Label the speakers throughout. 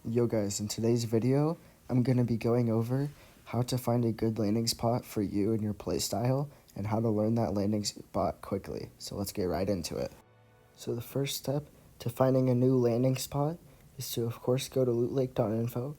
Speaker 1: Yo guys, in today's video, I'm going to be going over how to find a good landing spot for you and your playstyle and how to learn that landing spot quickly. So let's get right into it. So the first step to finding a new landing spot is to of course go to lootlake.info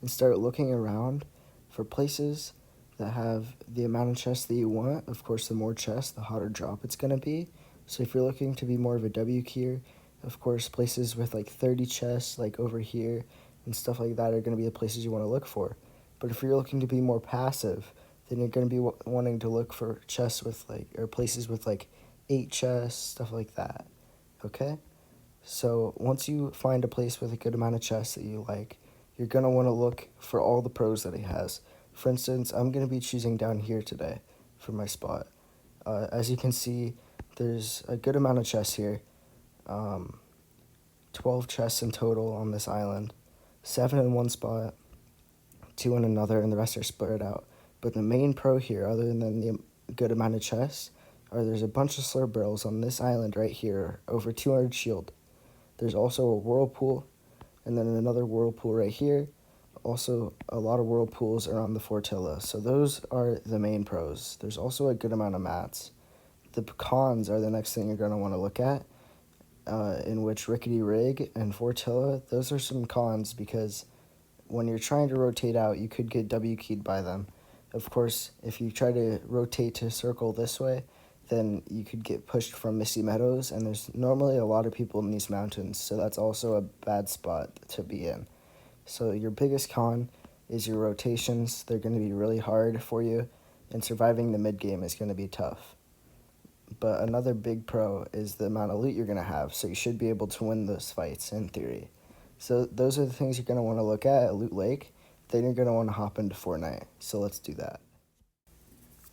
Speaker 1: and start looking around for places that have the amount of chests that you want. Of course, the more chests, the hotter drop it's going to be. So if you're looking to be more of a W keyer, of course, places with like 30 chests like over here and stuff like that are going to be the places you want to look for. But if you're looking to be more passive, then you're going to be wanting to look for chests with or places with like 8 chests, stuff like that. Okay? So once you find a place with a good amount of chests that you like, you're going to want to look for all the pros that it has. For instance, I'm going to be choosing down here today for my spot. As you can see, there's a good amount of chests here. 12 chests in total on this island. 7 in one spot, 2 in another, and the rest are spread out. But the main pro here, other than the good amount of chests, are there's a bunch of slurp barrels on this island right here, over 200 shield. There's also a whirlpool, and then another whirlpool right here. Also, a lot of whirlpools around the Fortilla. So those are the main pros. There's also a good amount of mats. The cons are the next thing you're going to want to look at, in which Rickety Rig and Fortilla, those are some cons because when you're trying to rotate out, you could get W keyed by them. Of course, if you try to rotate to circle this way, then you could get pushed from Misty Meadows, and there's normally a lot of people in these mountains, so that's also a bad spot to be in. So your biggest con is your rotations. They're going to be really hard for you, and surviving the mid game is going to be tough. But another big pro is the amount of loot you're going to have, so you should be able to win those fights in theory. So those are the things you're going to want to look at Loot Lake. Then you're going to want to hop into Fortnite. So let's do that.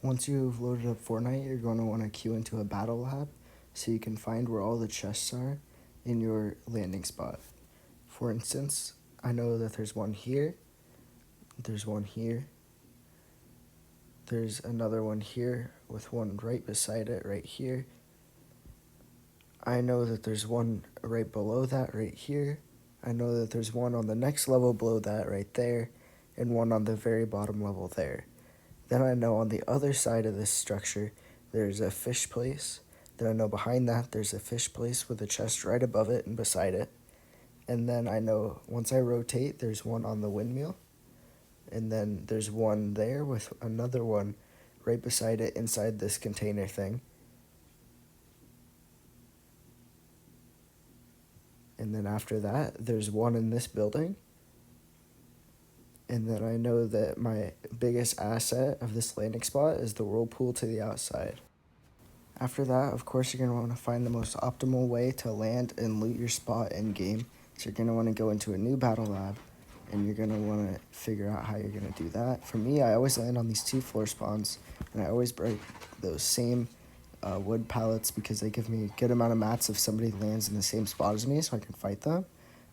Speaker 1: Once you've loaded up Fortnite, you're going to want to queue into a battle lab so you can find where all the chests are in your landing spot. For instance, I know that there's one here, there's one here, there's another one here with one right beside it right here. I know that there's one right below that right here. I know that there's one on the next level below that right there, and one on the very bottom level there. Then I know on the other side of this structure, there's a fish place. Then I know behind that, there's a fish place with a chest right above it and beside it. And then I know once I rotate, there's one on the windmill. And then there's one there with another one right beside it inside this container thing. And then after that, there's one in this building. And then I know that my biggest asset of this landing spot is the whirlpool to the outside. After that, of course, you're going to want to find the most optimal way to land and loot your spot in game. So you're going to want to go into a new battle lab, and you're going to want to figure out how you're going to do that. For me, I always land on these 2 floor spawns, and I always break those same wood pallets because they give me a good amount of mats if somebody lands in the same spot as me so I can fight them.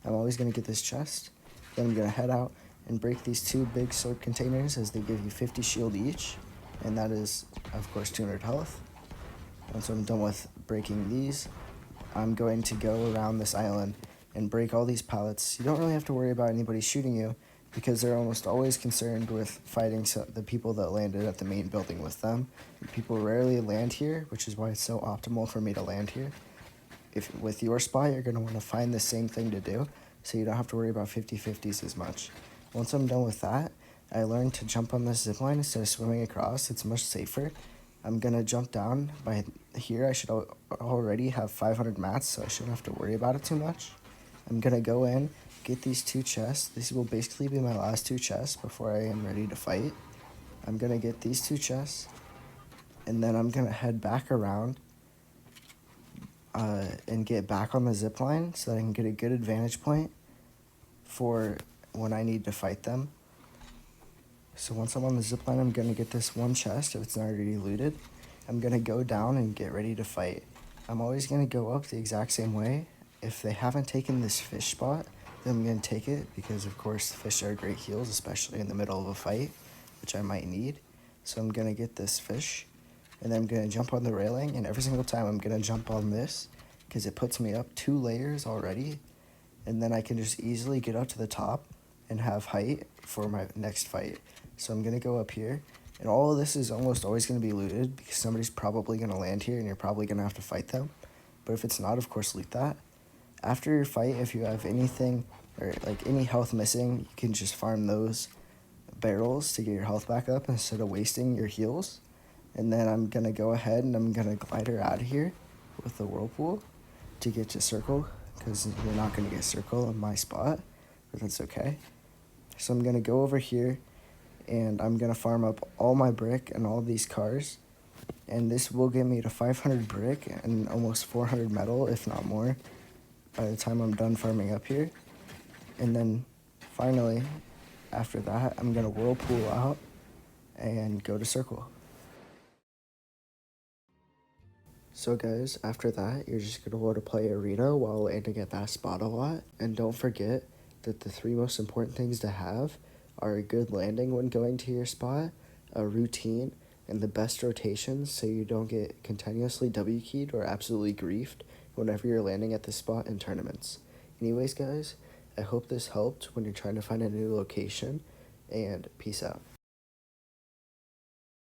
Speaker 1: I'm always going to get this chest. Then I'm going to head out and break these 2 big sword containers as they give you 50 shield each, and that is, of course, 200 health. Once I'm done with breaking these, I'm going to go around this island and break all these pallets. You don't really have to worry about anybody shooting you because they're almost always concerned with fighting the people that landed at the main building with them. People rarely land here, which is why it's so optimal for me to land here. If with your spot, you're going to want to find the same thing to do, so you don't have to worry about 50-50s as much. Once I'm done with that, I learned to jump on this zip line instead of swimming across. It's much safer. I'm going to jump down by here. I should already have 500 mats, so I shouldn't have to worry about it too much. I'm going to go in, get these 2 chests. These will basically be my last 2 chests before I am ready to fight. I'm going to get these 2 chests, and then I'm going to head back around and get back on the zip line so that I can get a good advantage point for when I need to fight them. So once I'm on the zip line, I'm going to get this 1 chest if it's not already looted. I'm going to go down and get ready to fight. I'm always going to go up the exact same way. If they haven't taken this fish spot, then I'm going to take it because, of course, fish are great heals, especially in the middle of a fight, which I might need. So I'm going to get this fish, and then I'm going to jump on the railing, and every single time I'm going to jump on this because it puts me up 2 layers already. and then I can just easily get up to the top and have height for my next fight. So I'm going to go up here, and all of this is almost always going to be looted because somebody's probably going to land here and you're probably going to have to fight them. But if it's not, of course, loot that. After your fight, if you have anything or like any health missing, you can just farm those barrels to get your health back up instead of wasting your heals. And then I'm going to go ahead and I'm going to glider out of here with the whirlpool to get to circle, because you're not going to get circle in my spot, but that's okay. So I'm going to go over here and I'm going to farm up all my brick and all these cars, and this will get me to 500 brick and almost 400 metal, if not more, by the time I'm done farming up here. And then finally, after that, I'm going to whirlpool out and go to circle. So guys, after that, you're just going to want to play arena while landing at that spot a lot. And don't forget that the 3 most important things to have are a good landing when going to your spot, a routine, and the best rotations so you don't get continuously W-keyed or absolutely griefed whenever you're landing at this spot in tournaments. Anyways guys, I hope this helped when you're trying to find a new location, and peace out.